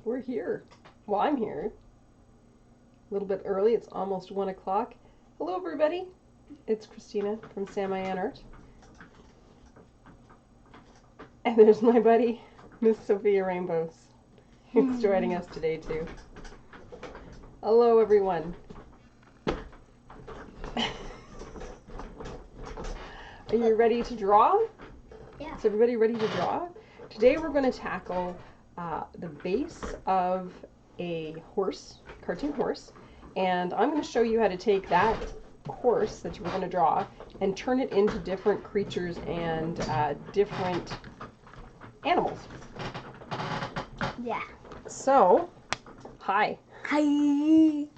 We're here. Well, I'm here. A little bit early. It's almost 1 o'clock. Hello, everybody. It's Christina from Sam Ian Art. And there's my buddy, Miss Sophia Rainbows, who's joining us today, too. Hello, everyone. Are you ready to draw? Yeah. Is everybody ready to draw? Today we're going to tackle the base of a horse, cartoon horse, and I'm going to show you how to take that horse that you were going to draw and turn it into different creatures and different animals. Yeah. So, hi. Hi. I'm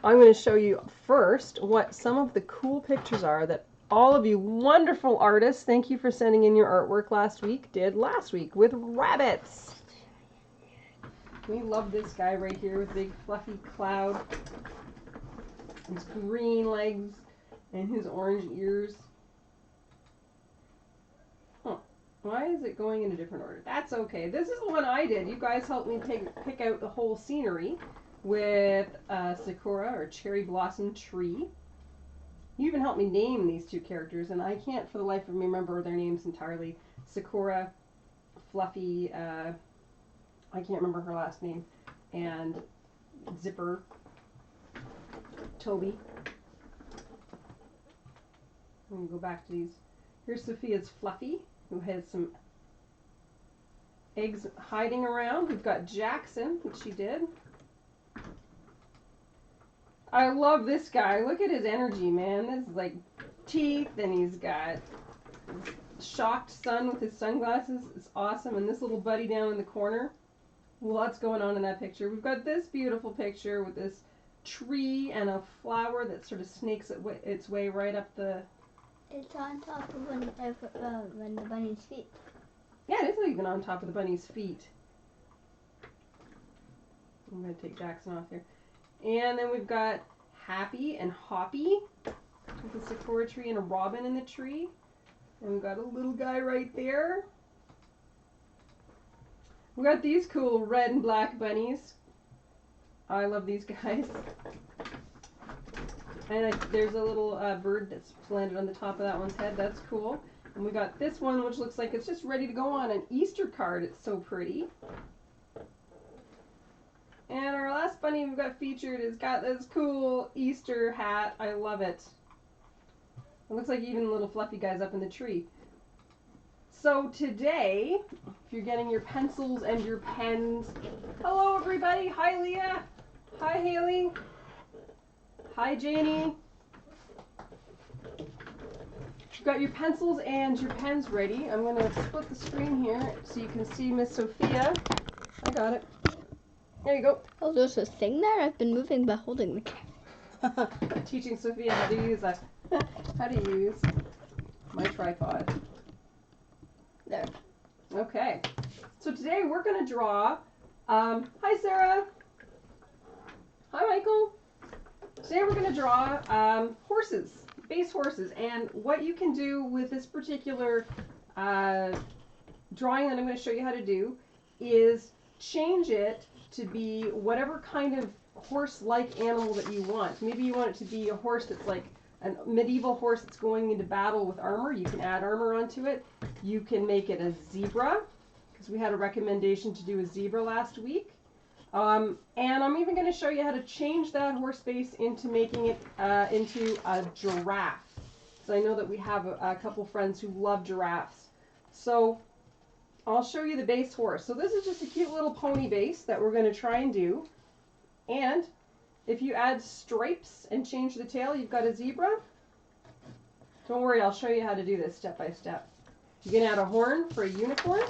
going to show you first what some of the cool pictures are that all of you wonderful artists, thank you for sending in your artwork last week, did last week with rabbits. We love this guy right here with big fluffy cloud, his green legs, and his orange ears. Huh. Why is it going in a different order? That's okay. This is the one I did. You guys helped me pick out the whole scenery with a sakura or cherry blossom tree. You even helped me name these two characters, and I can't for the life of me remember their names entirely. Sakura, Fluffy, I can't remember her last name, and Zipper, Toby. I'm going to go back to these. Here's Sophia's Fluffy, who has some eggs hiding around. We've got Jackson, which she did. I love this guy. Look at his energy, man. This is like teeth, and he's got shocked sun with his sunglasses. It's awesome. And this little buddy down in the corner. Lots going on in that picture. We've got this beautiful picture with this tree and a flower that sort of snakes its way right up the... It's on top of one the bunny's feet. Yeah, it is even on top of the bunny's feet. I'm going to take Jackson off here. And then we've got Happy and Hoppy with a sakura tree and a robin in the tree. And we've got a little guy right there. We've got these cool red and black bunnies. I love these guys. And there's a little bird that's landed on the top of that one's head. That's cool. And we got this one, which looks like it's just ready to go on an Easter card. It's so pretty. And our last bunny we've got featured has got this cool Easter hat. I love it. It looks like even the little fluffy guy's up in the tree. So today, if you're getting your pencils and your pens, hello everybody. Hi Leah. Hi Haley. Hi Janie. If you've got your pencils and your pens ready, I'm going to split the screen here so you can see Miss Sophia. I got it. There you go. Oh, there's a thing there? I've been moving by holding the camera. Teaching Sophia how to use my tripod. There. Okay. So today we're going to draw, hi Sarah. Hi Michael. Today we're going to draw horses, base horses. And what you can do with this particular drawing that I'm going to show you how to do is change it to be whatever kind of horse-like animal that you want. Maybe you want it to be a horse that's like a medieval horse that's going into battle with armor. You can add armor onto it. You can make it a zebra, because we had a recommendation to do a zebra last week. And I'm even going to show you how to change that horse base into making it into a giraffe. So I know that we have a couple friends who love giraffes. So I'll show you the base horse. So this is just a cute little pony base that we're going to try and do. And if you add stripes and change the tail, you've got a zebra. Don't worry, I'll show you how to do this step by step. You can add a horn for a unicorn.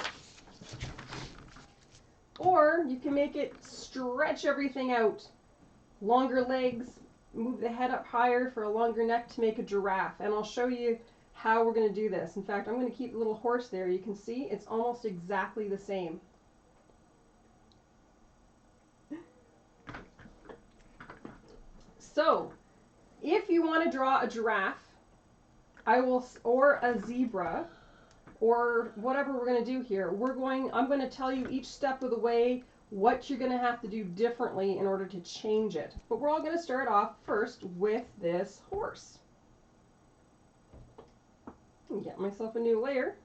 Or you can make it stretch everything out. Longer legs, move the head up higher for a longer neck to make a giraffe. And I'll show you how we're going to do this. In fact, I'm going to keep the little horse there. You can see it's almost exactly the same. So, if you want to draw a giraffe, or a zebra, or whatever we're going to do here, I'm going to tell you each step of the way what you're going to have to do differently in order to change it. But we're all going to start off first with this horse. Get myself a new layer.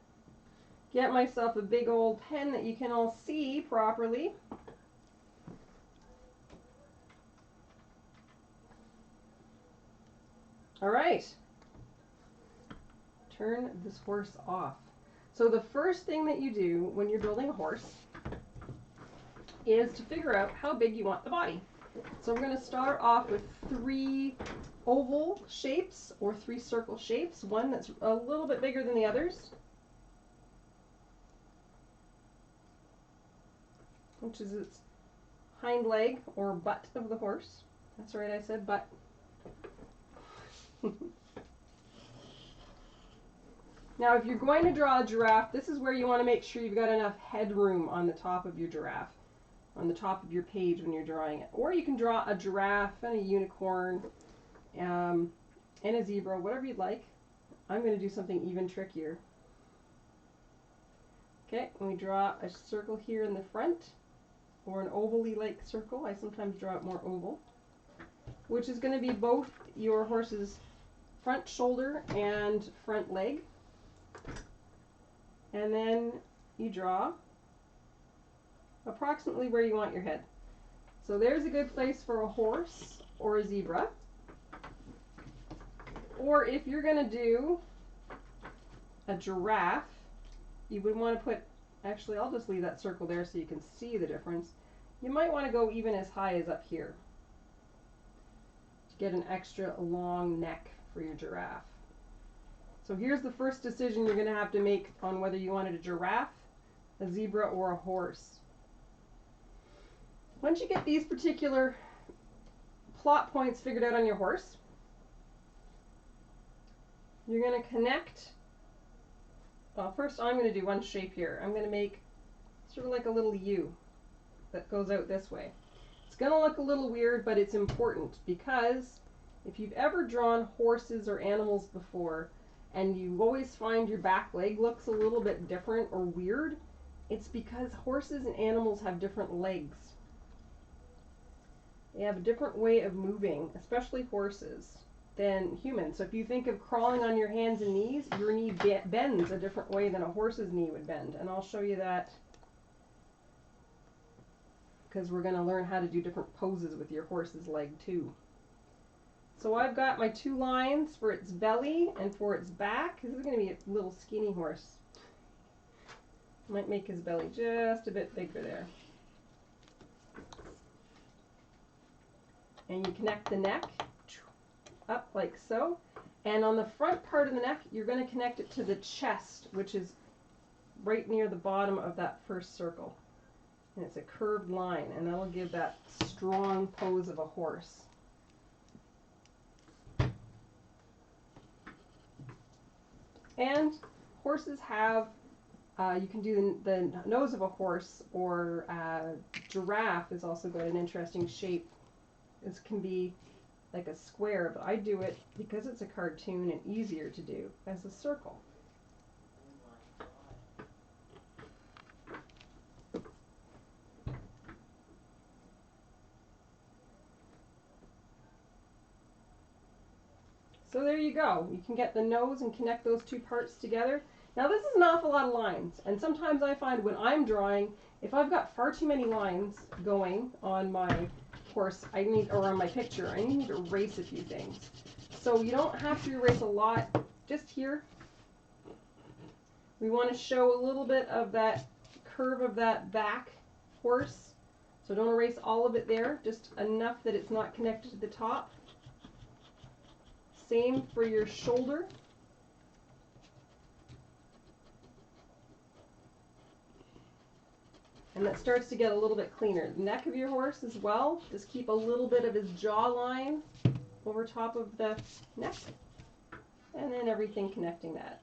Get myself a big old pen that you can all see properly. All right. Turn this horse off. So the first thing that you do when you're building a horse is to figure out how big you want the body. So we're going to start off with 3 oval shapes or 3 circle shapes, one that's a little bit bigger than the others, which is its hind leg or butt of the horse. That's right, I said butt. Now, if you're going to draw a giraffe, this is where you want to make sure you've got enough headroom on the top of your giraffe, on the top of your page when you're drawing it. Or you can draw a giraffe and a unicorn and a zebra, whatever you'd like. I'm going to do something even trickier. Okay, and we draw a circle here in the front, or an ovally like circle. I sometimes draw it more oval, which is going to be both your horse's front shoulder and front leg. And then you draw approximately where you want your head. So there's a good place for a horse or a zebra. Or if you're going to do a giraffe, you would want to put, actually I'll just leave that circle there so you can see the difference. You might want to go even as high as up here to get an extra long neck for your giraffe. So here's the first decision you're going to have to make on whether you wanted a giraffe, a zebra, or a horse. Once you get these particular plot points figured out on your horse, you're going to connect. Well, first I'm going to do one shape here. I'm going to make sort of like a little U that goes out this way. It's going to look a little weird, but it's important because if you've ever drawn horses or animals before, and you always find your back leg looks a little bit different or weird, it's because horses and animals have different legs. They have a different way of moving, especially horses, than humans. So if you think of crawling on your hands and knees, your knee bends a different way than a horse's knee would bend. And I'll show you that because we're going to learn how to do different poses with your horse's leg too. So I've got my 2 lines for its belly and for its back. This is going to be a little skinny horse. Might make his belly just a bit bigger there. And you connect the neck up like so. And on the front part of the neck, you're going to connect it to the chest, which is right near the bottom of that first circle. And it's a curved line, and that'll give that strong pose of a horse. And horses have, you can do the nose of a horse, or giraffe is also got an interesting shape. This can be like a square, but I do it because it's a cartoon and easier to do as a circle. So there you go. You can get the nose and connect those 2 parts together. Now this is an awful lot of lines, and sometimes I find when I'm drawing, if I've got far too many lines going on my horse, or on my picture, I need to erase a few things. So you don't have to erase a lot, just here. We want to show a little bit of that curve of that back horse. So don't erase all of it there, just enough that it's not connected to the top. Same for your shoulder. And that starts to get a little bit cleaner. The neck of your horse as well, just keep a little bit of his jawline over top of the neck. And then everything connecting that.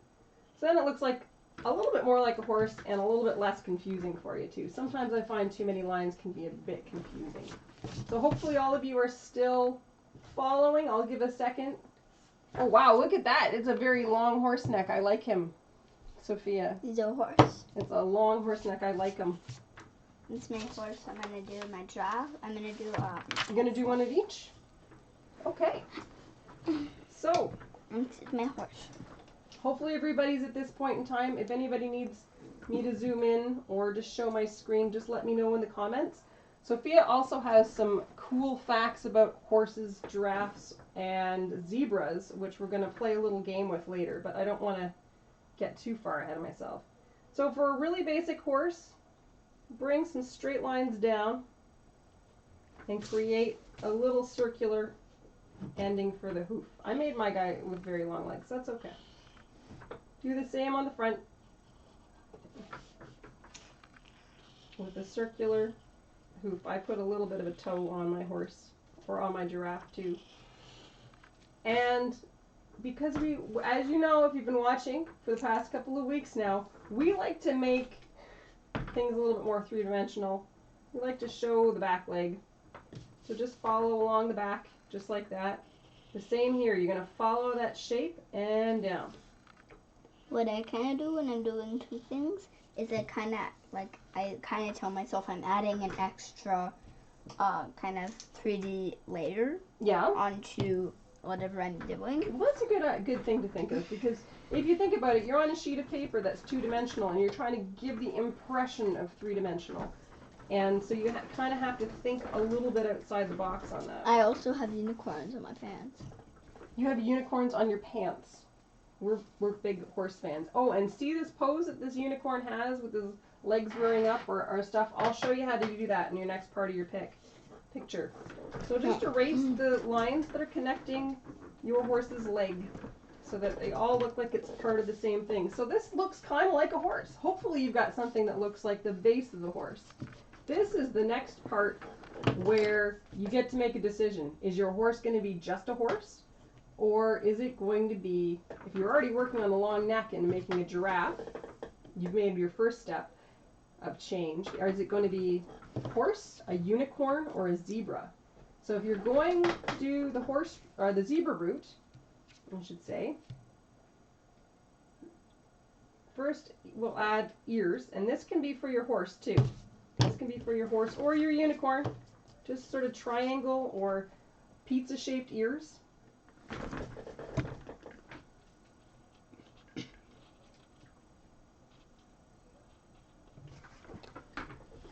So then it looks like a little bit more like a horse and a little bit less confusing for you too. Sometimes I find too many lines can be a bit confusing. So hopefully all of you are still following. I'll give a second. Oh wow, look at that. It's a very long horse neck. I like him, Sophia. He's a horse. It's a long horse neck. I like him. It's my horse. I'm gonna do my giraffe. I'm gonna do You're gonna do one of each? Okay. So, it's my horse. hopefully everybody's at this point in time. If anybody needs me to zoom in or just show my screen, just let me know in the comments. Sophia also has some cool facts about horses, giraffes, and zebras, which we're going to play a little game with later, but I don't want to get too far ahead of myself. So for a really basic horse, bring some straight lines down and create a little circular ending for the hoof. I made my guy with very long legs, so that's okay. Do the same on the front with a circular hoof. I put a little bit of a toe on my horse, or on my giraffe too. And because we, as you know, if you've been watching for the past couple of weeks now, we like to make things a little bit more three-dimensional. We like to show the back leg. So just follow along the back, just like that. The same here, you're going to follow that shape and down. What I kind of do when I'm doing two things is I kind of tell myself I'm adding an extra kind of 3D layer onto whatever I'm doing. Well, that's a good thing to think of, because if you think about it, you're on a sheet of paper that's two-dimensional and you're trying to give the impression of three-dimensional. And so you kind of have to think a little bit outside the box on that. I also have unicorns on my pants. You have unicorns on your pants. We're big horse fans. Oh, and see this pose that this unicorn has with his legs rearing up or stuff? I'll show you how to do that in your next part of your picture. So just erase the lines that are connecting your horse's leg so that they all look like it's part of the same thing. So this looks kind of like a horse. Hopefully you've got something that looks like the base of the horse. This is the next part where you get to make a decision. Is your horse going to be just a horse? Or is it going to be, if you're already working on the long neck and making a giraffe, you've made your first step of change. Or is it going to be a horse, a unicorn, or a zebra? So if you're going to do the horse, or the zebra route, I should say, first we'll add ears, and this can be for your horse too. This can be for your horse or your unicorn. Just sort of triangle or pizza-shaped ears.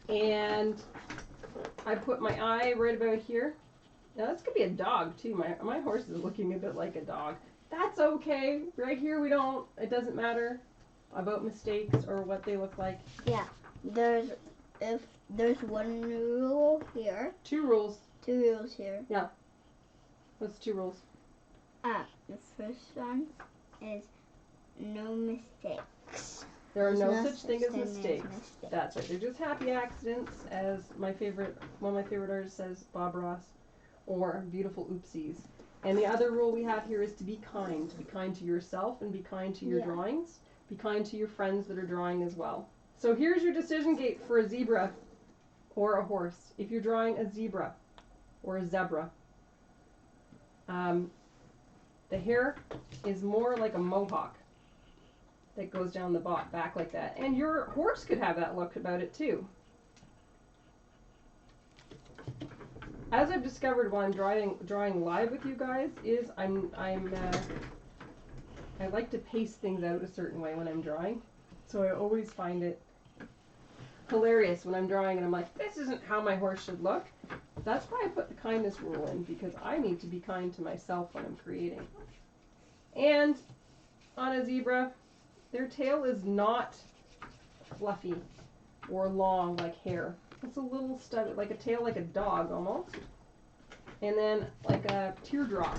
And I put my eye right about here. Now this could be a dog too. My horse is looking a bit like a dog. That's okay. Right here it doesn't matter about mistakes or what they look like. Yeah. If there's one rule here. Two rules. Two rules here. Yeah. What's two rules? The first one is no mistakes. There are no such thing as mistakes. That's right. They're just happy accidents, as one of my favorite artists says, Bob Ross, or beautiful oopsies. And the other rule we have here is to be kind. To be kind to yourself and be kind to your drawings. Be kind to your friends that are drawing as well. So here's your decision gate for a zebra or a horse. If you're drawing a zebra or a zebra, the hair is more like a mohawk that goes down the back like that. And your horse could have that look about it too. As I've discovered while I'm drawing live with you guys is I like to pace things out a certain way when I'm drawing. So I always find it hilarious when I'm drawing and I'm like, this isn't how my horse should look. That's why I put the kindness rule in, because I need to be kind to myself when I'm creating. And on a zebra, their tail is not fluffy or long like hair. It's a little stub, like a tail like a dog almost. And then like a teardrop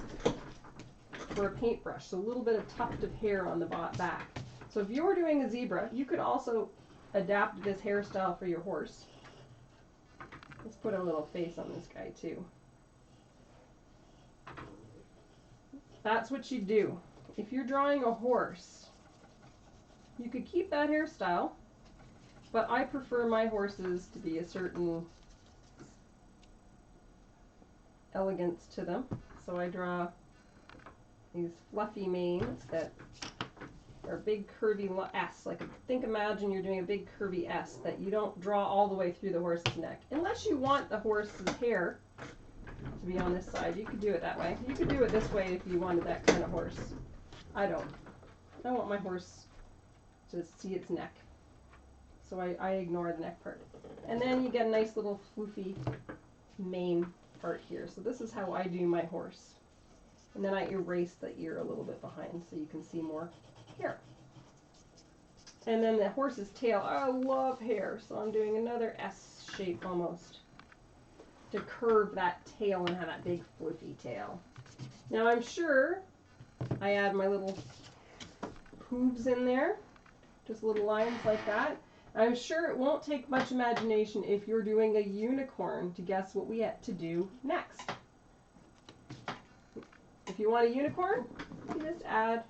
for a paintbrush. So a little bit of tuft of hair on the back. So if you were doing a zebra, you could also adapt this hairstyle for your horse. Let's put a little face on this guy too. That's what you do. If you're drawing a horse, you could keep that hairstyle, but I prefer my horses to be a certain elegance to them. So I draw these fluffy manes that or a big curvy S. Like, imagine you're doing a big curvy S that you don't draw all the way through the horse's neck. Unless you want the horse's hair to be on this side, you could do it that way. You could do it this way if you wanted that kind of horse. I don't. I want my horse to see its neck. So I ignore the neck part. And then you get a nice little floofy mane part here. So this is how I do my horse. And then I erase the ear a little bit behind so you can see more hair. And then the horse's tail. I love hair, so I'm doing another S shape almost to curve that tail and have that big floofy tail. Now I'm sure I add my little hooves in there, just little lines like that. I'm sure it won't take much imagination if you're doing a unicorn to guess what we have to do next. If you want a unicorn, you just add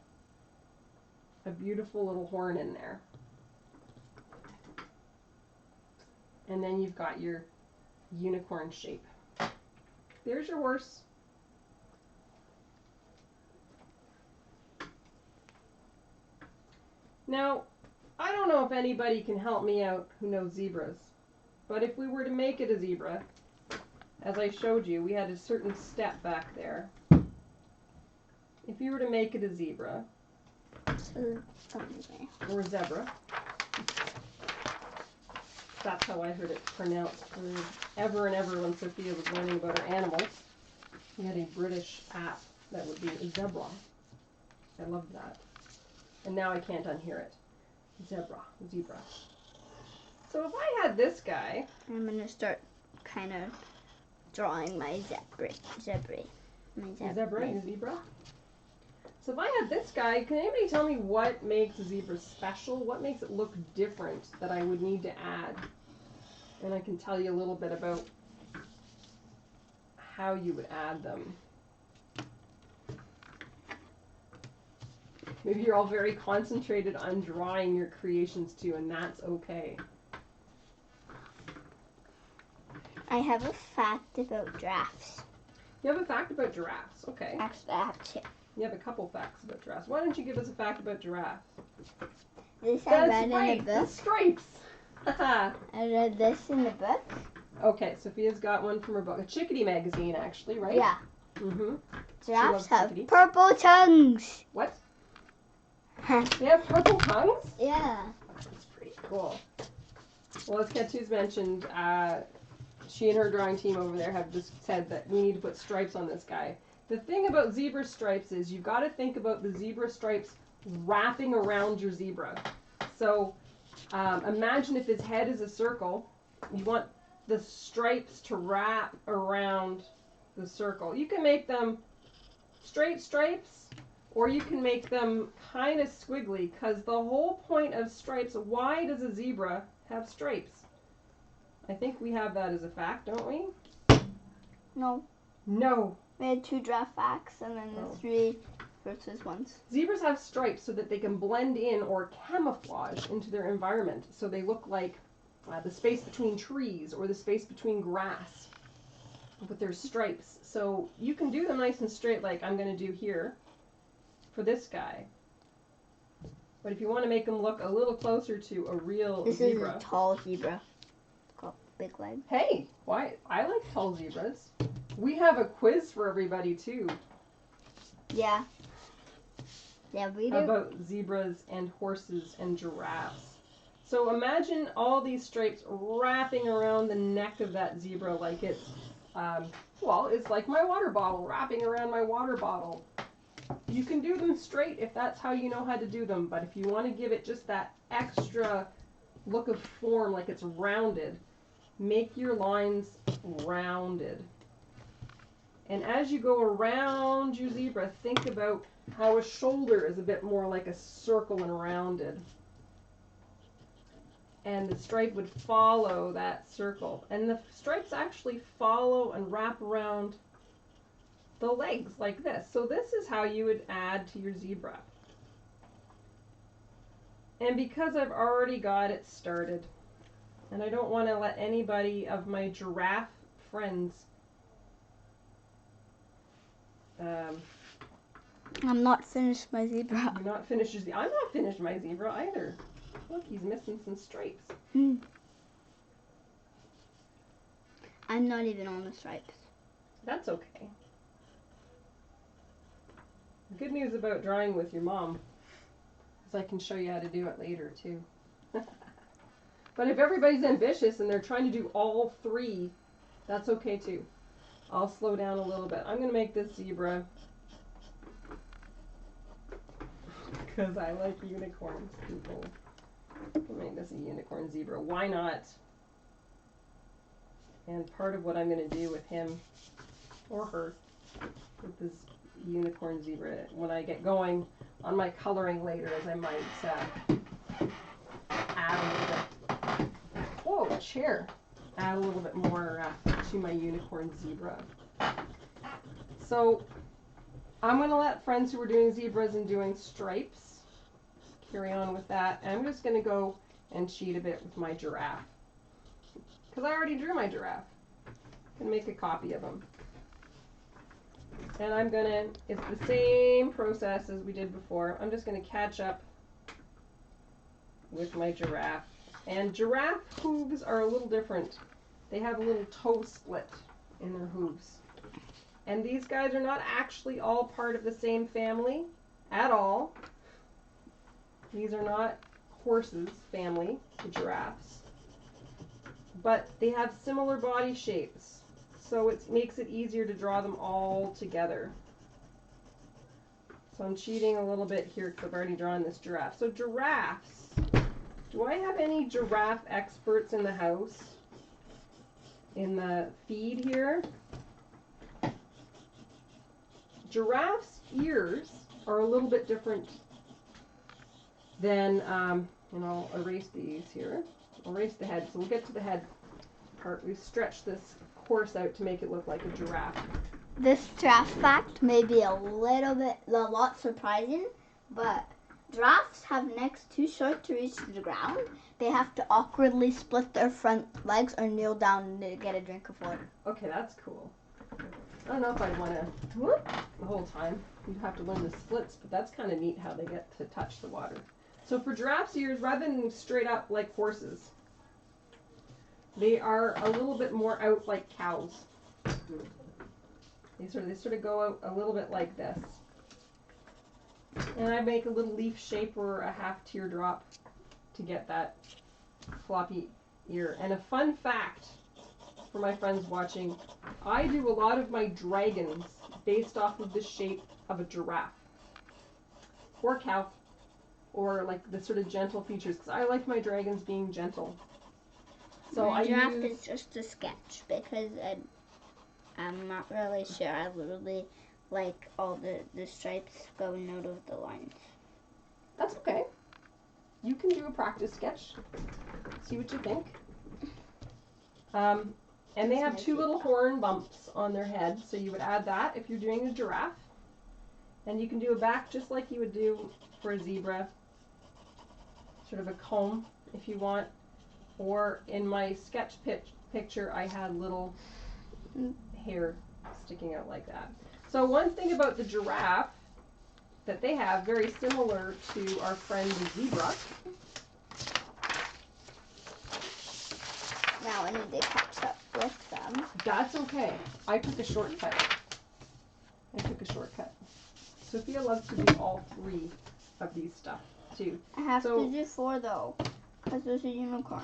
a beautiful little horn in there. And then you've got your unicorn shape. There's your horse. Now, I don't know if anybody can help me out who knows zebras, but if we were to make it a zebra, as I showed you, we had a certain step back there. If you were to make it a zebra, or zebra, that's how I heard it pronounced forever and ever when Sophia was learning about her animals. We had a British app that would be a zebra. I loved that. And now I can't unhear it. Zebra. So if I had this guy, I'm going to start kind of drawing my zebra. Zebra? So if I had this guy, can anybody tell me what makes a zebra special? What makes it look different that I would need to add? And I can tell you a little bit about how you would add them. Maybe you're all very concentrated on drawing your creations too, and that's okay. I have a fact about giraffes. You have a fact about giraffes? Okay. Actually, I have two. You have a couple facts about giraffes. Why don't you give us a fact about giraffes? This I read in a book. The stripes. I read this in the book. Okay, Sophia's got one from her book. A chickadee magazine, actually, right? Yeah. Mm-hmm. Giraffes have purple tongues. What? They have purple tongues? Yeah. That's pretty cool. Well, as Ketu's mentioned, she and her drawing team over there have just said that we need to put stripes on this guy. The thing about zebra stripes is you've got to think about the zebra stripes wrapping around your zebra. So imagine if his head is a circle, you want the stripes to wrap around the circle. You can make them straight stripes, or you can make them kind of squiggly, because the whole point of stripes, why does a zebra have stripes? I think we have that as a fact, don't we? No. No. We had 2 giraffe facts and then the 3 versus ones. Zebras have stripes so that they can blend in or camouflage into their environment. So they look like the space between trees or the space between grass with their stripes. So you can do them nice and straight like I'm going to do here for this guy. But if you want to make them look a little closer to a real zebra. This is a tall zebra. Got big legs. Hey, why? I like tall zebras. We have a quiz for everybody too. Yeah. Yeah, we do. About zebras and horses and giraffes. So imagine all these stripes wrapping around the neck of that zebra like it's, well, it's like my water bottle wrapping around my water bottle. You can do them straight if that's how you know how to do them, but if you want to give it just that extra look of form, like it's rounded, make your lines rounded. And as you go around your zebra, think about how a shoulder is a bit more like a circle and rounded. And the stripe would follow that circle. And the stripes actually follow and wrap around the legs like this. So this is how you would add to your zebra. And because I've already got it started, and I don't want to let anybody of my giraffe friends I'm not finished my zebra. You're not finished your zebra. I'm not finished my zebra either. Look, he's missing some stripes. I'm not even on the stripes. That's okay. The good news about drawing with your mom is I can show you how to do it later too. But if everybody's ambitious and they're trying to do all three, that's okay too. I'll slow down a little bit. I'm going to make this zebra because I like unicorns, people. I'll make this a unicorn zebra. Why not? And part of what I'm going to do with him or her, with this unicorn zebra, when I get going on my coloring later, is I might add a little bit. Whoa, chair! Add a little bit more to my unicorn zebra. So I'm going to let friends who are doing zebras and doing stripes carry on with that. And I'm just going to go and cheat a bit with my giraffe. Because I already drew my giraffe. And make a copy of him. And I'm going to, it's the same process as we did before. I'm just going to catch up with my giraffe. And giraffe hooves are a little different. They have a little toe split in their hooves. And these guys are not actually all part of the same family at all. These are not horses family, the giraffes. But they have similar body shapes. So it makes it easier to draw them all together. So I'm cheating a little bit here because I've already drawn this giraffe. So giraffes. Do I have any giraffe experts in the house? In the feed here? Giraffes' ears are a little bit different than, and I'll erase these here. I'll erase the head. So we'll get to the head part. We've stretched this horse out to make it look like a giraffe. This giraffe fact may be a lot surprising, but giraffes have necks too short to reach the ground. They have to awkwardly split their front legs or kneel down to get a drink of water. Okay, that's cool. I don't know if I'd want to whoop the whole time. You'd have to learn the splits, but that's kind of neat how they get to touch the water. So for giraffes' ears, rather than straight up like horses, they are a little bit more out like cows. They sort of go out a little bit like this. And I make a little leaf shape or a half teardrop to get that floppy ear. And a fun fact for my friends watching, I do a lot of my dragons based off of the shape of a giraffe or cow, or like the sort of gentle features, because I like my dragons being gentle. So my giraffe is just a sketch because I'm not really sure. I literally like all the stripes going out of the lines. That's okay. You can do a practice sketch. See what you think. And they have two little horn bumps on their head, so you would add that if you're doing a giraffe. And you can do a back just like you would do for a zebra. Sort of a comb if you want. Or in my sketch picture, I had little hair sticking out like that. So one thing about the giraffe that they have, very similar to our friend the zebra. Now I need to catch up with them. That's okay. I took a shortcut. Sophia loves to do all three of these stuff too. I have to do 4 though, because there's a unicorn.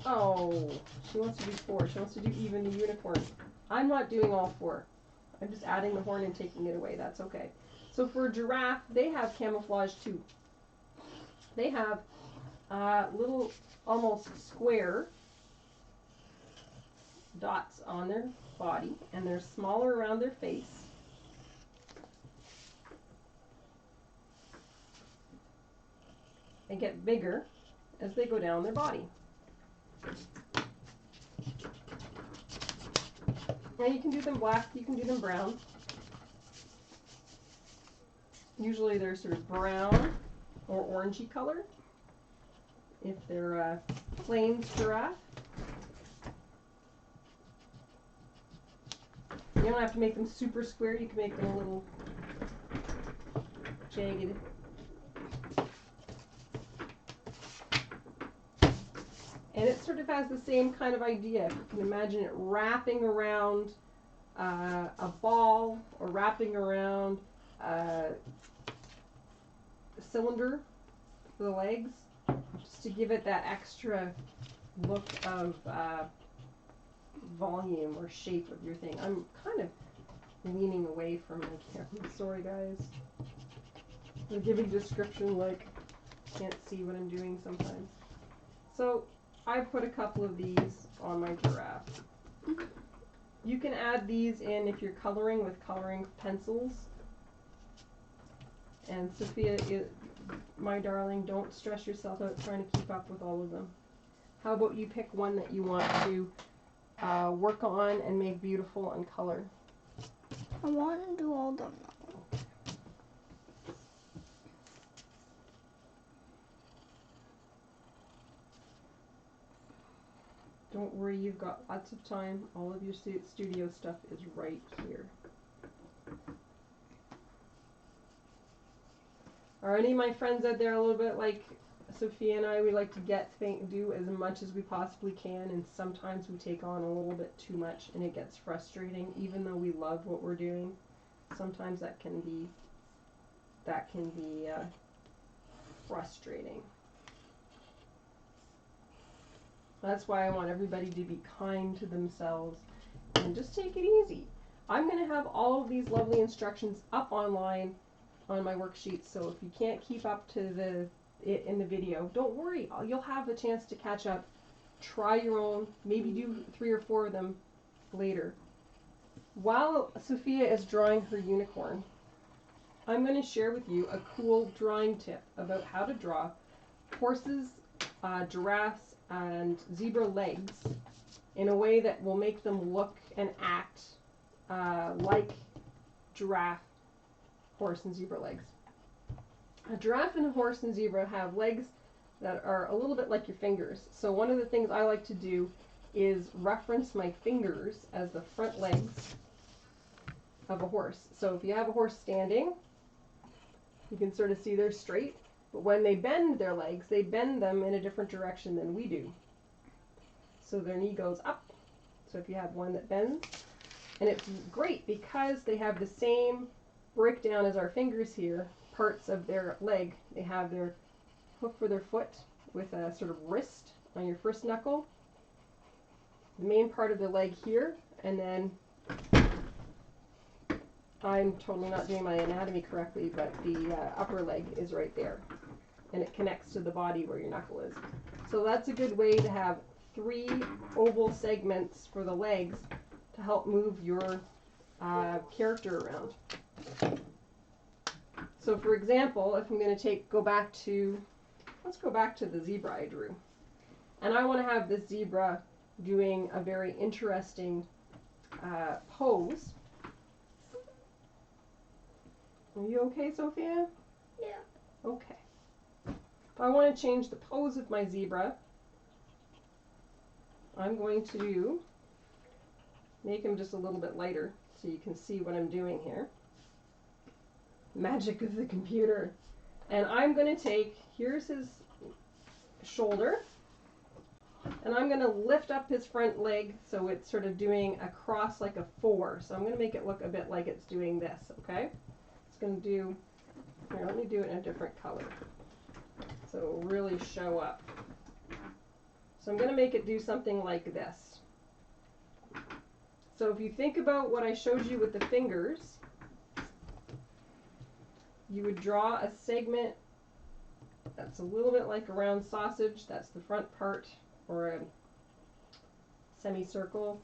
Oh, she wants to do 4. She wants to do even the unicorn. I'm not doing all 4. I'm just adding the horn and taking it away. That's okay. So for a giraffe, they have camouflage too. They have little, almost square dots on their body, and they're smaller around their face. They get bigger as they go down their body. Now you can do them black, you can do them brown. Usually they're sort of brown or orangey color if they're a plains giraffe. You don't have to make them super square, you can make them a little jagged. And it sort of has the same kind of idea. If you can imagine it wrapping around a ball or wrapping around a cylinder for the legs, just to give it that extra look of volume or shape of your thing. I'm kind of leaning away from my camera. Sorry, guys. I'm giving description like can't see what I'm doing sometimes. So I put a couple of these on my giraffe. You can add these in if you're coloring with coloring pencils. And Sophia, my darling, don't stress yourself out trying to keep up with all of them. How about you pick one that you want to work on and make beautiful and color? I want to do all of them now. Don't worry, you've got lots of time. All of your studio stuff is right here. Are any of my friends out there a little bit like Sophia and I? We like to do as much as we possibly can, and sometimes we take on a little bit too much, and it gets frustrating. Even though we love what we're doing, sometimes that can be frustrating. That's why I want everybody to be kind to themselves and just take it easy. I'm going to have all of these lovely instructions up online on my worksheet, so if you can't keep up to it in the video, don't worry. You'll have a chance to catch up. Try your own, maybe do 3 or 4 of them later. While Sophia is drawing her unicorn, I'm going to share with you a cool drawing tip about how to draw horses, giraffes, and zebra legs in a way that will make them look and act like giraffe, horse, and zebra legs. A giraffe and a horse and zebra have legs that are a little bit like your fingers. So one of the things I like to do is reference my fingers as the front legs of a horse. So if you have a horse standing, you can sort of see they're straight. But when they bend their legs, they bend them in a different direction than we do. So their knee goes up. So if you have one that bends, and it's great because they have the same breakdown as our fingers here, parts of their leg. They have their hook for their foot with a sort of wrist on your first knuckle, the main part of the leg here, and then I'm totally not doing my anatomy correctly, but the upper leg is right there, and it connects to the body where your knuckle is. So that's a good way to have 3 oval segments for the legs to help move your character around. So for example, if I'm going to let's go back to the zebra I drew. And I want to have this zebra doing a very interesting pose. Are you okay, Sophia? Yeah. Okay. If I want to change the pose of my zebra, I'm going to make him just a little bit lighter so you can see what I'm doing here. Magic of the computer. And I'm going to take, here's his shoulder, and I'm going to lift up his front leg so it's sort of doing a cross like a 4. So I'm going to make it look a bit like it's doing this, okay? It's going to do, here, let me do it in a different color so it will really show up. So I'm going to make it do something like this. So if you think about what I showed you with the fingers, you would draw a segment that's a little bit like a round sausage. That's the front part, or a semicircle.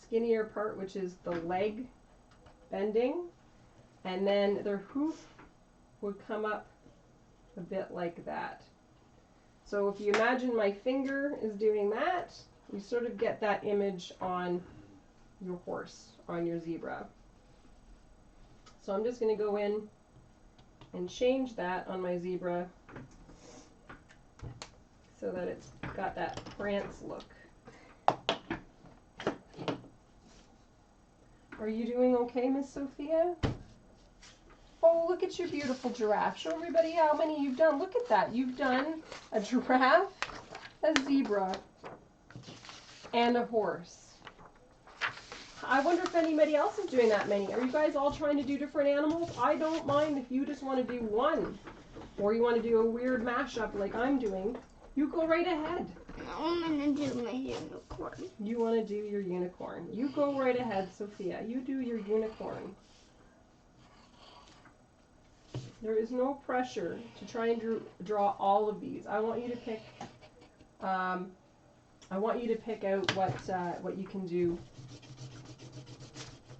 Skinnier part, which is the leg bending, and then their hoof would come up a bit like that. So if you imagine my finger is doing that, you sort of get that image on your horse, on your zebra. So I'm just going to go in and change that on my zebra so that it's got that prance look. Are you doing okay, Miss Sophia? Oh, look at your beautiful giraffe. Show everybody how many you've done. Look at that. You've done a giraffe, a zebra, and a horse. I wonder if anybody else is doing that many. Are you guys all trying to do different animals? I don't mind if you just want to do one. Or you want to do a weird mashup like I'm doing. You go right ahead. I'm going to do my unicorn. You want to do your unicorn. You go right ahead, Sophia. You do your unicorn. There is no pressure to try and draw all of these. I want you to pick. I want you to pick out what you can do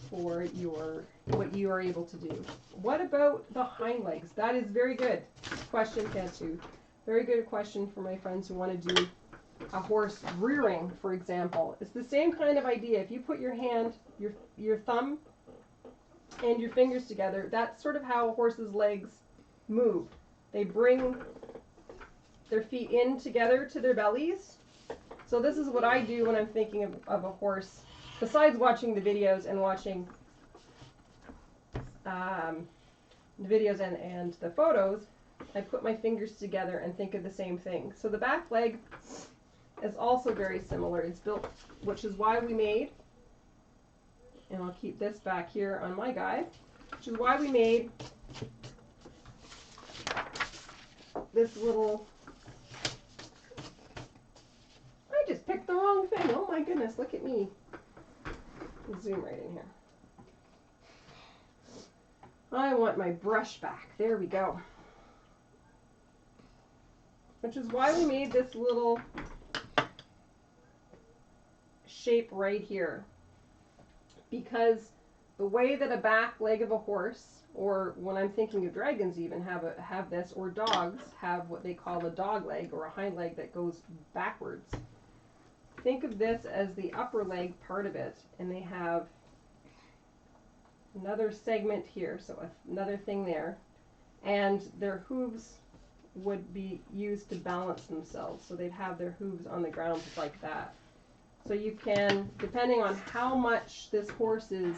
for what you are able to do. What about the hind legs? That is very good question, Kantu. Very good question for my friends who want to do a horse rearing, for example. It's the same kind of idea. If you put your hand, your thumb, and your fingers together, that's sort of how a horse's legs move. They bring their feet in together to their bellies. So this is what I do when I'm thinking of a horse. Besides watching the videos and watching the videos and the photos, I put my fingers together and think of the same thing. So the back leg is also very similar. It's built, which is why we made, and I'll keep this back here on my guide, which is why we made this little, I just picked the wrong thing. Oh my goodness, look at me. Zoom right in here. I want my brush back. There we go. Which is why we made this little shape right here. Because the way that a back leg of a horse, or when I'm thinking of dragons even, have this, or dogs have what they call a dog leg or a hind leg that goes backwards. Think of this as the upper leg part of it, and they have another segment here, so another thing there, and their hooves would be used to balance themselves, so they'd have their hooves on the ground like that. So you can, depending on how much this horse is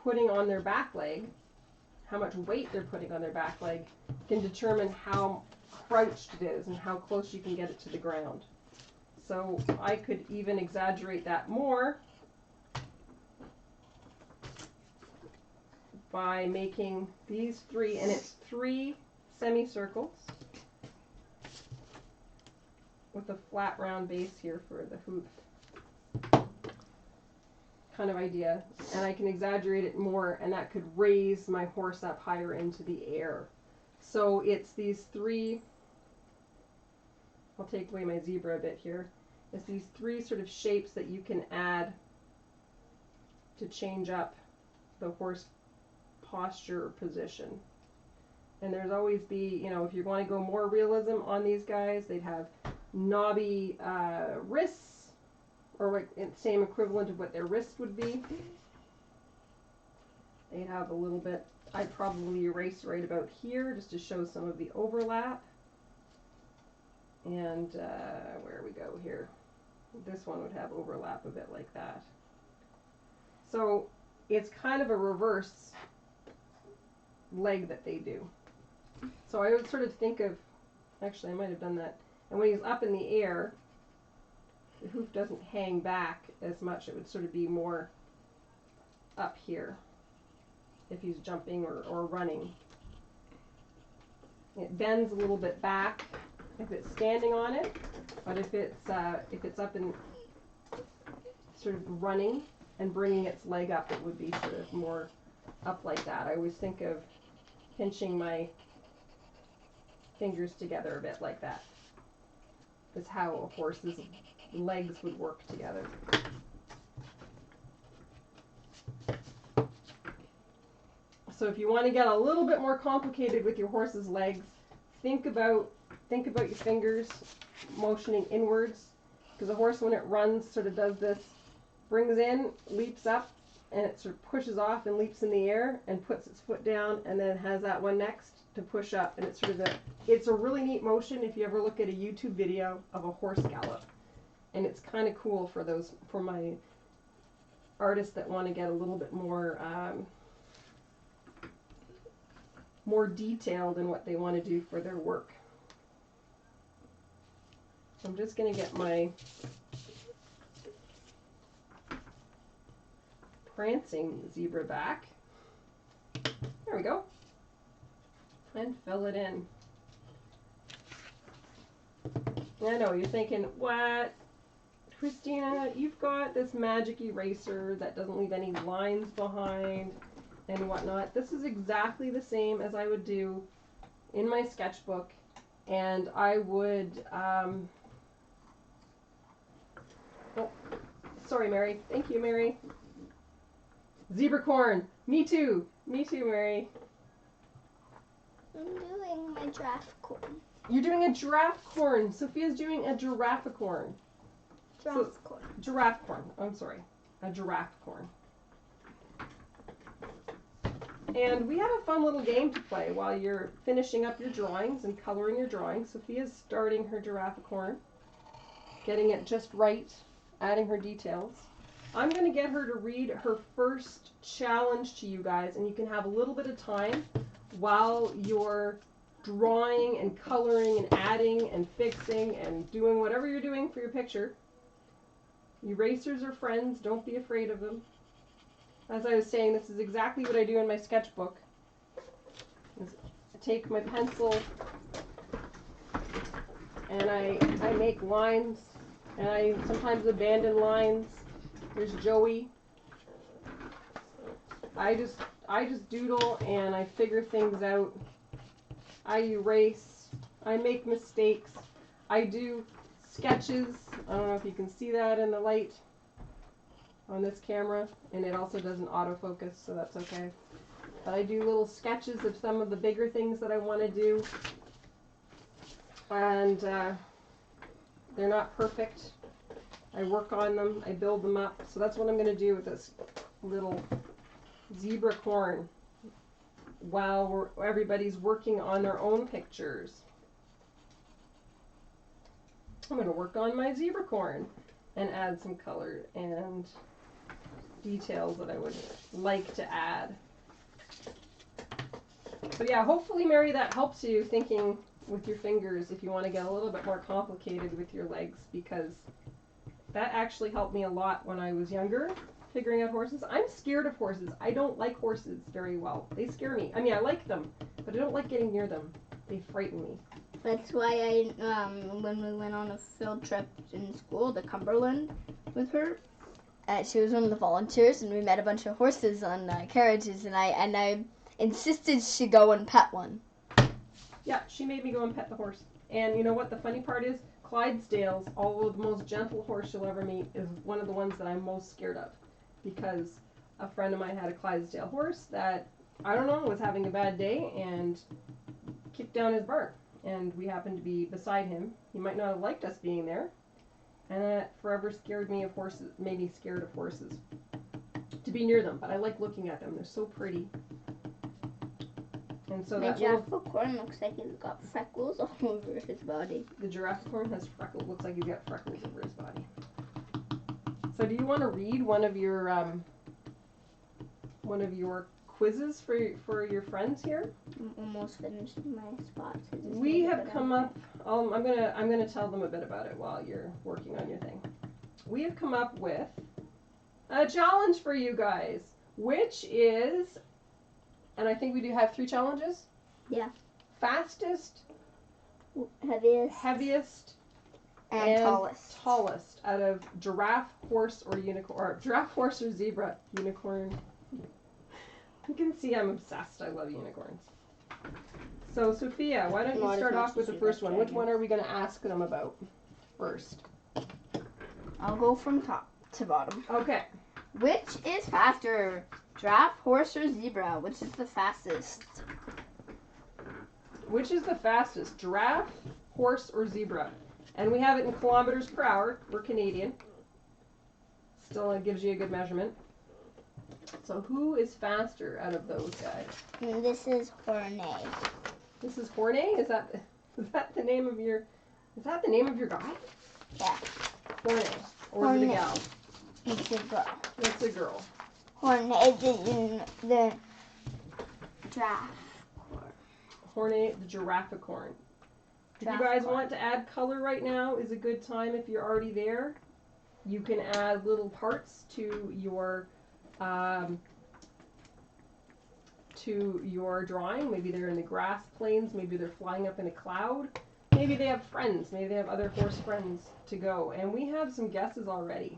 putting on their back leg, how much weight they're putting on their back leg, can determine how crouched it is and how close you can get it to the ground. So I could even exaggerate that more by making these three, and it's 3 semicircles with a flat round base here for the hoof kind of idea, and I can exaggerate it more, and that could raise my horse up higher into the air. So it's these 3, I'll take away my zebra a bit here, it's these 3 sort of shapes that you can add to change up the horse posture or position. And there's always be, you know, if you want to go more realism on these guys, they'd have knobby wrists, or what, same equivalent of what their wrist would be. They'd have a little bit, I'd probably erase right about here just to show some of the overlap. And where we go here, this one would have overlap a bit like that. So it's kind of a reverse leg that they do. So I would sort of think of, actually I might have done that, and when he's up in the air, the hoof doesn't hang back as much. It would sort of be more up here if he's jumping or running. It bends a little bit back if it's standing on it, but if it's up and sort of running and bringing its leg up, it would be sort of more up like that. I always think of pinching my fingers together a bit like that. Is how a horse's legs would work together. So if you want to get a little bit more complicated with your horse's legs, think about your fingers motioning inwards, because a horse when it runs sort of does this, brings in, leaps up, and it sort of pushes off and leaps in the air and puts its foot down, and then has that one next to push up, and it's sort of it's a really neat motion if you ever look at a YouTube video of a horse gallop, and it's kind of cool for my artists that want to get a little bit more more detailed in what they want to do for their work. So I'm just going to get my prancing zebra back. There we go. And fill it in. I know, you're thinking, what? Christina, you've got this magic eraser that doesn't leave any lines behind and whatnot. This is exactly the same as I would do in my sketchbook, and I would, oh, sorry, Mary. Thank you, Mary. Zebra corn. Me too. Me too, Mary. I'm doing my giraffe corn. You're doing a giraffe corn. Sophia's doing a girafficorn. Giraffe corn. Giraffe corn. I'm sorry. A giraffe corn. And we have a fun little game to play while you're finishing up your drawings and coloring your drawings. Sophia's starting her girafficorn, getting it just right, adding her details. I'm going to get her to read her first challenge to you guys, and you can have a little bit of time while you're drawing and coloring and adding and fixing and doing whatever you're doing for your picture. Erasers are friends. Don't be afraid of them. As I was saying, this is exactly what I do in my sketchbook. I take my pencil and I make lines, and I sometimes abandon lines. There's Joey. I just doodle and I figure things out. I erase. I make mistakes. I do sketches. I don't know if you can see that in the light on this camera, and it also doesn't autofocus, so that's okay. But I do little sketches of some of the bigger things that I want to do, and they're not perfect. I work on them, I build them up. So that's what I'm going to do with this little zebra corn while everybody's working on their own pictures. I'm going to work on my zebra corn and add some color and details that I would like to add. So yeah, hopefully, Mary, that helps you thinking with your fingers if you want to get a little bit more complicated with your legs, because that actually helped me a lot when I was younger, figuring out horses. I'm scared of horses. I don't like horses very well. They scare me. I mean, I like them, but I don't like getting near them. They frighten me. That's why when we went on a field trip in school to Cumberland with her, she was one of the volunteers, and we met a bunch of horses on carriages, and I insisted she go and pet one. Yeah, she made me go and pet the horse. And you know what the funny part is? Clydesdales, although the most gentle horse you'll ever meet, is one of the ones that I'm most scared of, because a friend of mine had a Clydesdale horse that, I don't know, was having a bad day and kicked down his barn. And we happened to be beside him. He might not have liked us being there. And that forever scared me of horses, made me scared of horses. To be near them, but I like looking at them. They're so pretty. And so that girafficorn looks like he's got freckles all over his body. The girafficorn has freckles. Looks like he's got freckles over his body. So do you want to read one of your quizzes for your friends here? I'm almost finished my spots. We have come up. I'm gonna tell them a bit about it while you're working on your thing. We have come up with a challenge for you guys, which is, and I think we do have 3 challenges. Yeah. Fastest, heaviest, and tallest out of giraffe, horse, or unicorn, or giraffe, horse, or zebra. Unicorn. You can see I'm obsessed. I love unicorns. So, Sophia, why don't you start off with the first one? Which one are we going to ask them about first? I'll go from top to bottom. Okay. Which is faster? Giraffe, horse, or zebra? Which is the fastest? Which is the fastest? Giraffe, horse, or zebra? And we have it in kilometers per hour. We're Canadian. Still, it gives you a good measurement. So who is faster out of those guys? This is Hornet. This is Hornet? Is that the name of your? Is that the name of your guy? Yeah. Hornet. Or is it a gal? It's a girl. It's a girl. Hornet the giraffe. Hornet the girafficorn. If you guys want to add color right now, is a good time if you're already there. You can add little parts to your drawing. Maybe they're in the grass plains, maybe they're flying up in a cloud. Maybe they have friends, maybe they have other horse friends to go. And we have some guesses already.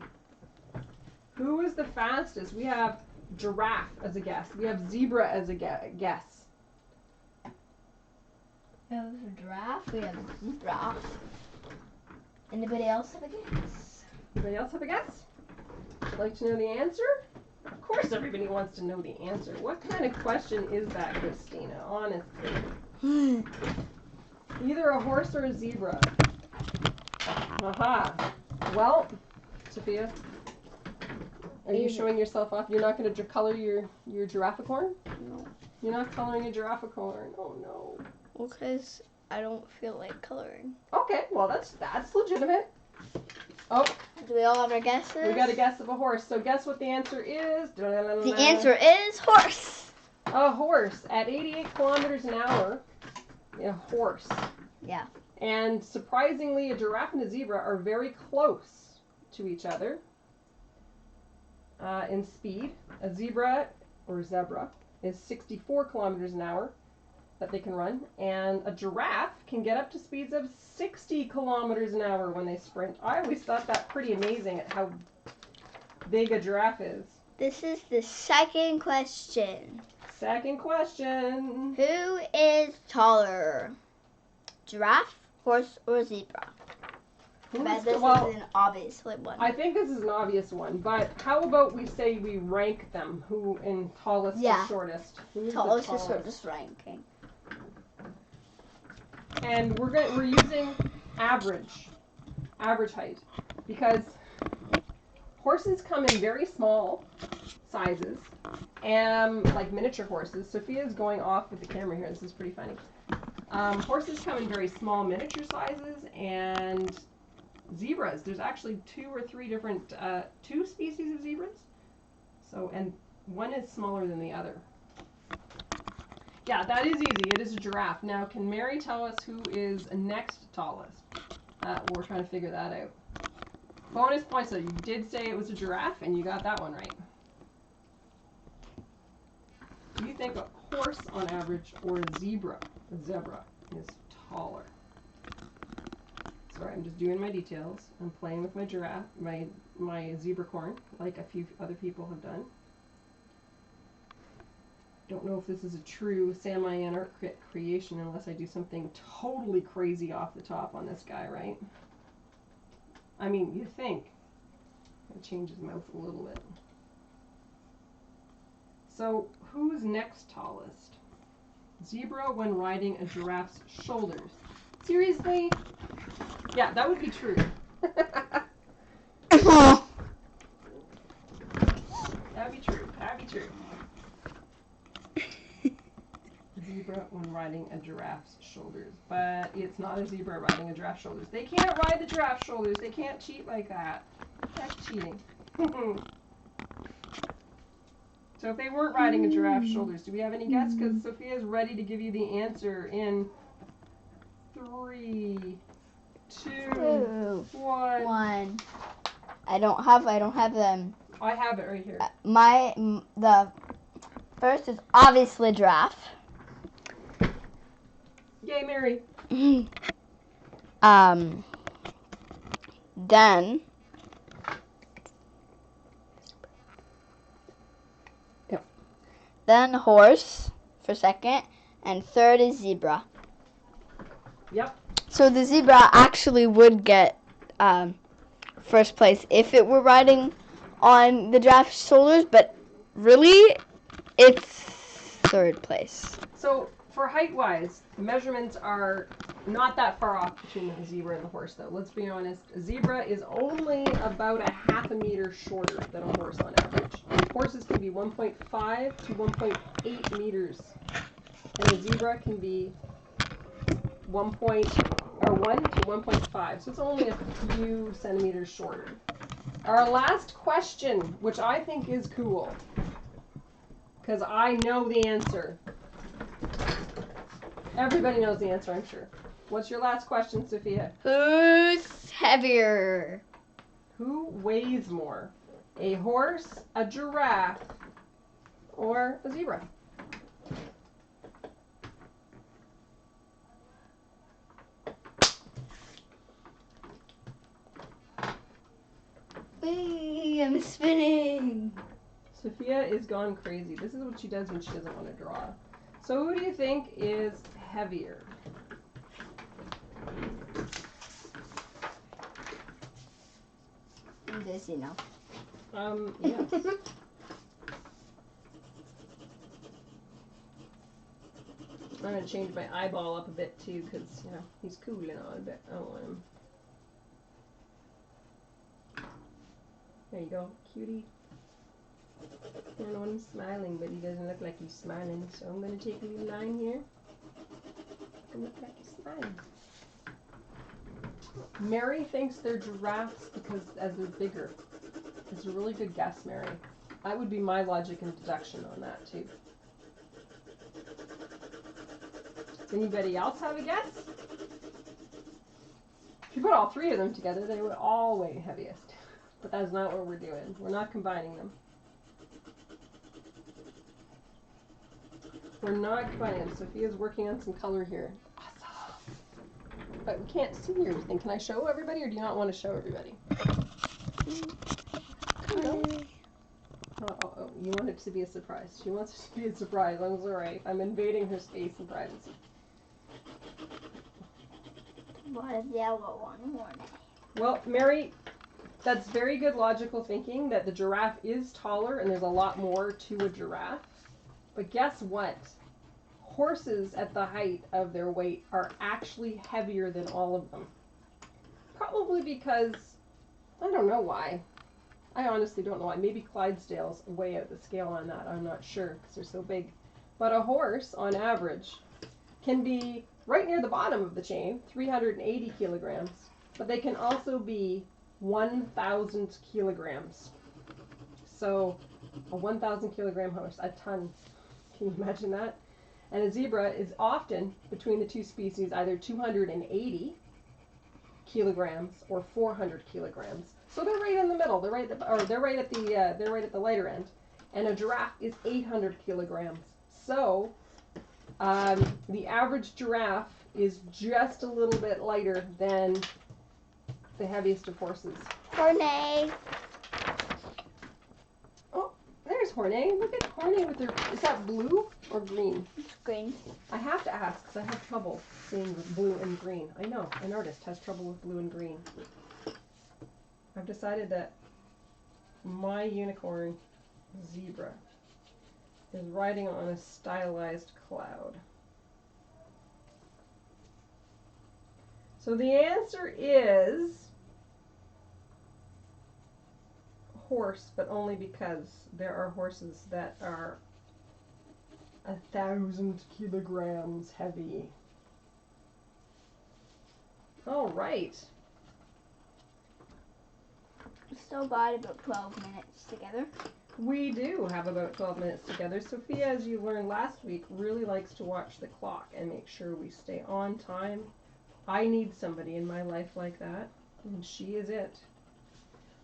Who is the fastest? We have giraffe as a guess. We have zebra as a guess. We have a giraffe, we have a zebra. Anybody else have a guess? Anybody else have a guess? Would you like to know the answer? Of course everybody wants to know the answer. What kind of question is that, Christina? Honestly. Either a horse or a zebra. Aha. Well, Sophia, are you showing yourself off? You're not going to color your girafficorn? No. You're not coloring a girafficorn? Oh no. Well, because I don't feel like coloring. Okay, well that's legitimate. Oh. Do we all have our guesses? We got a guess of a horse. So guess what the answer is? The answer is horse. A horse at 88 kilometers an hour. A horse. Yeah. And surprisingly, a giraffe and a zebra are very close to each other in speed. A zebra is 64 kilometers an hour that they can run, and a giraffe can get up to speeds of 60 kilometers an hour when they sprint. I always thought that pretty amazing at how big a giraffe is. This is the second question. Second question. Who is taller? Giraffe, horse, or zebra? But this is an obvious one. I think this is an obvious one, but how about we say we rank them? Who in tallest to shortest? Who's tallest to shortest ranking. And we're using average height, because horses come in very small sizes, and like miniature horses. Sophia's going off with the camera here. This is pretty funny. Horses come in very small miniature sizes, and zebras, there's actually 2 or 3 different, 2 species of zebras. So, and one is smaller than the other. Yeah, that is easy. It is a giraffe. Now, can Mary tell us who is next tallest? We're trying to figure that out. Bonus points, though. You did say it was a giraffe, and you got that one right. Do you think a horse on average or a zebra is taller? Sorry, I'm just doing my details. I'm playing with my giraffe, my zebra corn, like a few other people have done. Don't know if this is a true San Mayan art creation unless I do something totally crazy off the top on this guy, right? I mean, you think. I'll change his mouth a little bit. So, who's next tallest? Zebra when riding a giraffe's shoulders. Seriously? Yeah, that would be true. That'd be true. That'd be true. Zebra when riding a giraffe's shoulders. But it's not a zebra riding a giraffe's shoulders. They can't ride the giraffe's shoulders. They can't cheat like that. That's cheating. So if they weren't riding a giraffe's shoulders, do we have any guess? Because Sophia's ready to give you the answer in 3, 2, 1. I don't have them. I have it right here. The first is obviously giraffe. Yay, Mary. Then Then horse for second, and third is zebra. Yep. So the zebra actually would get first place if it were riding on the giraffe's shoulders, but really, it's third place. So for height-wise, the measurements are not that far off between the zebra and the horse, though. Let's be honest. A zebra is only about a half a meter shorter than a horse on average. Horses can be 1.5 to 1.8 meters, and a zebra can be 1 to 1.5. So it's only a few centimeters shorter. Our last question, which I think is cool, because I know the answer. Everybody knows the answer, I'm sure. What's your last question, Sophia? Who's heavier? Who weighs more? A horse, a giraffe, or a zebra? I'm spinning. Sophia is gone crazy. This is what she does when she doesn't want to draw. So who do you think is heavier? Does he know? Yes. I'm going to change my eyeball up a bit too, because, you know, he's cool and all, but I don't want him. There you go, cutie. I don't know when I'm smiling, but he doesn't look like he's smiling, so I'm going to take a little line here. Make him look like he's smiling. Mary thinks they're giraffes because as they're bigger. It's a really good guess, Mary. That would be my logic and deduction on that, too. Does anybody else have a guess? If you put all three of them together, they would all weigh heaviest. But that's not what we're doing. We're not combining them. We're not combining them. Sophia's working on some color here. Awesome. But we can't see everything. Can I show everybody, or do you not want to show everybody? Oh, you want it to be a surprise. She wants it to be a surprise. I'm sorry. I'm invading her space and privacy. What is yellow one morning? Well, Mary, that's very good logical thinking that the giraffe is taller and there's a lot more to a giraffe. But guess what? Horses at the height of their weight are actually heavier than all of them. Probably because, I don't know why. I honestly don't know why. Maybe Clydesdales way out the scale on that. I'm not sure because they're so big. But a horse, on average, can be right near the bottom of the chain, 380 kilograms. But they can also be 1,000 kilograms. So a 1,000 kilogram horse, a ton. Can you imagine that? And a zebra is often, between the two species, either 280 kilograms or 400 kilograms. So they're right in the middle. They're right at the lighter end. And a giraffe is 800 kilograms. So the average giraffe is just a little bit lighter than the heaviest of horses. Horney. Oh, there's Horney. Look at Horney with her. Is that blue or green? It's green. I have to ask because I have trouble seeing blue and green. I know an artist has trouble with blue and green. I've decided that my unicorn zebra is riding on a stylized cloud. So the answer is horse, but only because there are horses that are 1,000 kilograms heavy. All right. We still got about 12 minutes together. We do have about 12 minutes together. Sophia, as you learned last week, really likes to watch the clock and make sure we stay on time. I need somebody in my life like that, and she is it.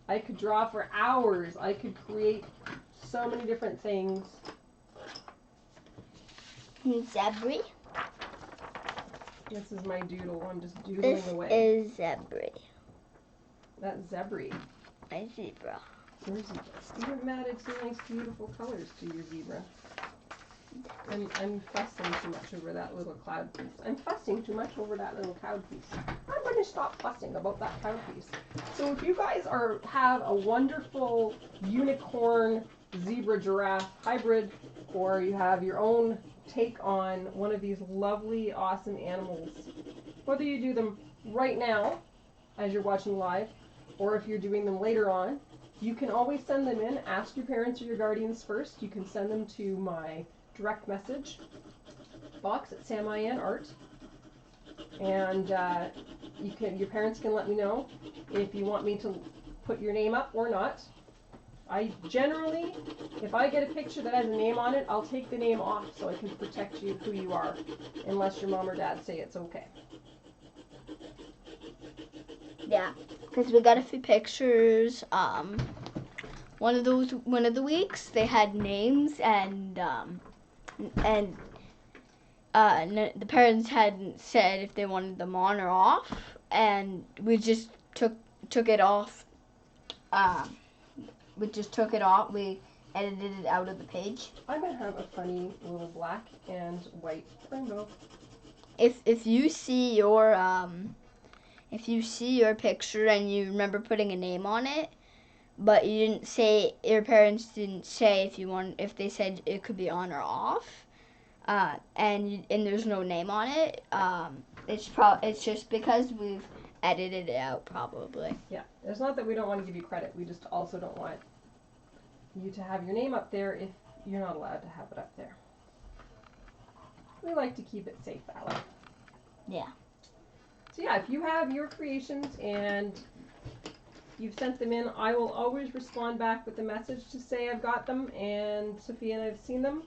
I could draw for hours. I could create so many different things. Zebra. This is my doodle. I'm just doodling away. This is zebra. That's zebra. My zebra. Your zebra. You have added some nice, beautiful colors to your zebra. I'm fussing too much over that little cloud piece. I'm fussing too much over that little cloud piece. I'm going to stop fussing about that cloud piece. So if you guys have a wonderful unicorn zebra giraffe hybrid, or you have your own take on one of these lovely, awesome animals, whether you do them right now as you're watching live, or if you're doing them later on, you can always send them in. Ask your parents or your guardians first. You can send them to my direct message box at Sam I N Art, and your parents can let me know if you want me to put your name up or not. I generally, if I get a picture that has a name on it, I'll take the name off so I can protect you who you are, unless your mom or dad say it's okay. Yeah, because we got a few pictures. One of the weeks they had names, and the parents hadn't said if they wanted them on or off, and we just took it off. We just took it off. We edited it out of the page. I'm gonna have a funny little black and white rainbow. If you see your picture and you remember putting a name on it, but you didn't say, your parents didn't say if they said it could be on or off, and there's no name on it, it's just because we've edited it out probably. Yeah, it's not that we don't want to give you credit. We just also don't want you to have your name up there if you're not allowed to have it up there. We like to keep it safe that way. Yeah. So yeah, if you have your creations and you've sent them in, I will always respond back with a message to say I've got them and Sophia and I've seen them.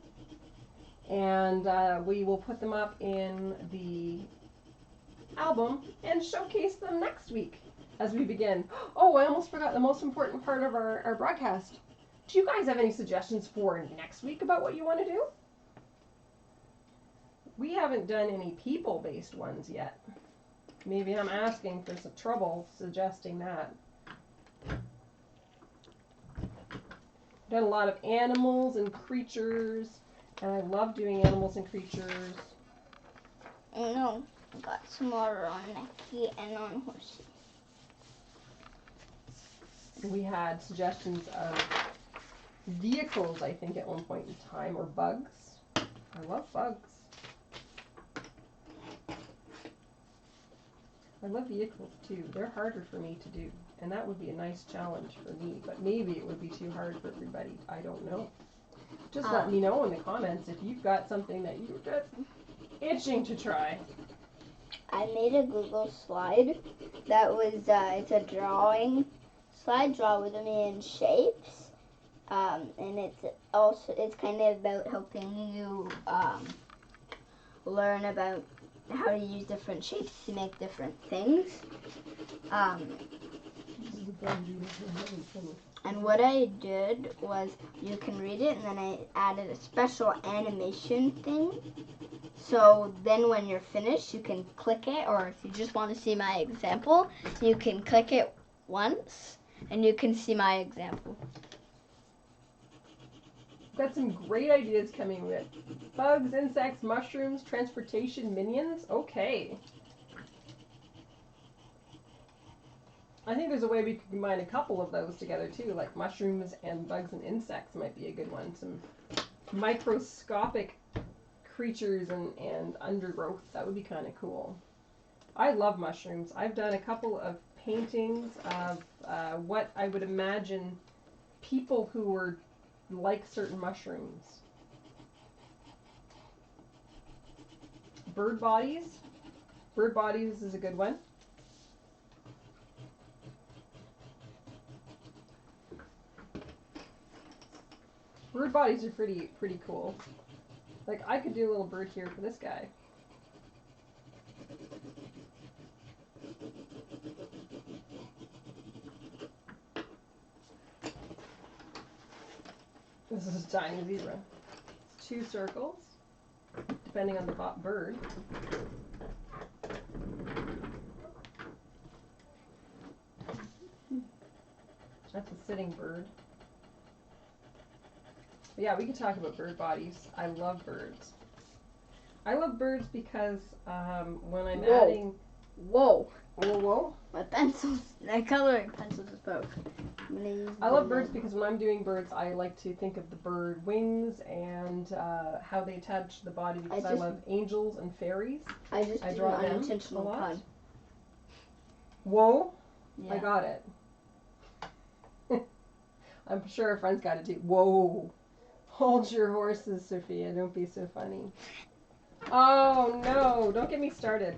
And we will put them up in the album and showcase them next week as we begin. Oh, I almost forgot the most important part of our broadcast. Do you guys have any suggestions for next week about what you want to do? We haven't done any people-based ones yet. Maybe I'm asking for some trouble suggesting that. Done a lot of animals and creatures, and I love doing animals and creatures. I know. I got some more on Neki and on Horsey. We had suggestions of vehicles, I think, at one point in time, or bugs. I love bugs. I love vehicles too. They're harder for me to do, and that would be a nice challenge for me, but maybe it would be too hard for everybody. I don't know. Just let me know in the comments if you've got something that you're just itching to try. I made a Google slide that was, it's a drawing slide, draw with me in shapes. And it's kind of about helping you learn about how to use different shapes to make different things. And what I did was, you can read it, and then I added a special animation thing. So then when you're finished, you can click it, or if you just want to see my example, you can click it once, and you can see my example. Got some great ideas coming with bugs, insects, mushrooms, transportation, minions. Okay. I think there's a way we could combine a couple of those together too, like mushrooms and bugs and insects might be a good one. Some microscopic creatures and undergrowth. That would be kind of cool. I love mushrooms. I've done a couple of paintings of what I would imagine people who were like certain mushrooms. Bird bodies. Bird bodies is a good one. Bird bodies are pretty cool. Like, I could do a little bird here for this guy. This is a tiny zebra. It's 2 circles, depending on the bird. That's a sitting bird. But yeah, we could talk about bird bodies. I love birds. I love birds because when I'm adding... Whoa. Whoa. My pencils, my coloring pencil just broke. I love birds because when I'm doing birds, I like to think of the bird wings and how they attach to the body, because I love angels and fairies. I draw an unintentional pun. Whoa. Yeah. I got it. I'm sure our friends got it too. Whoa. Hold your horses, Sophia. Don't be so funny. Oh, no. Don't get me started.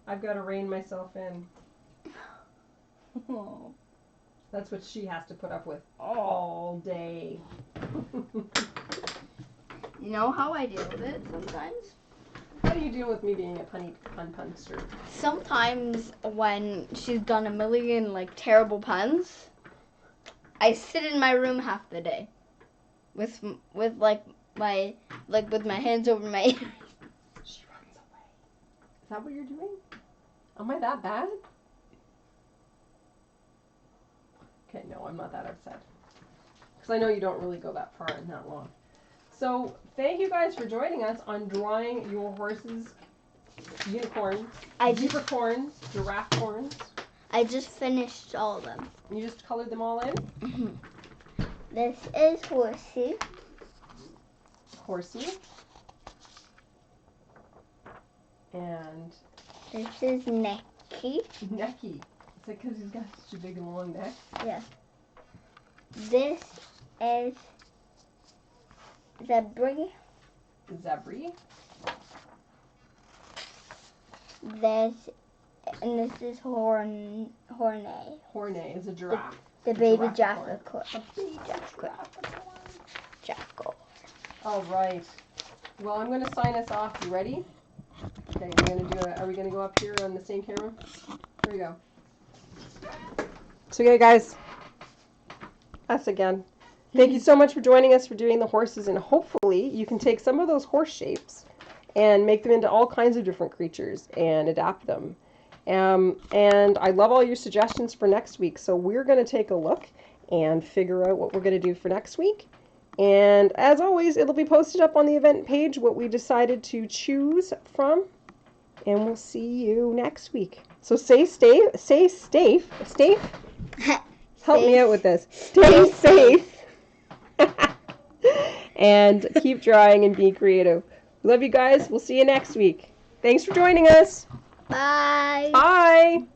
I've got to rein myself in. Oh. That's what she has to put up with all day. You know how I deal with it sometimes? How do you deal with me being a punster? Sometimes when she's done a million like terrible puns, I sit in my room half the day with like my with my hands over my ears. She runs away. Is that what you're doing? Am I that bad? Okay, no, I'm not that upset. Because I know you don't really go that far and that long. So, thank you guys for joining us on drawing your horses, unicorns, unicorns, giraffe horns. I just finished all of them. You just colored them all in? Mm-hmm. This is Horsey. Horsey. And this is Necky. Necky. Is it because he's got such a big and long neck? Yeah. This is Zebry. Zebry. This is Horney. Horney is a giraffe. The baby giraffe. A baby giraffe. Jackal. All right. Well, I'm going to sign us off. You ready? Okay, we're going to do it. Are we going to go up here on the same camera? Here we go. So, yeah, guys. Us again. Thank you so much for joining us for doing the horses, and hopefully you can take some of those horse shapes and make them into all kinds of different creatures and adapt them. And I love all your suggestions for next week, so we're going to take a look and figure out what we're going to do for next week. And as always, it'll be posted up on the event page what we decided to choose from, and we'll see you next week. So stay safe. Help me out with this. Stay safe. And keep drawing and be creative. Love you guys. We'll see you next week. Thanks for joining us. Bye. Bye.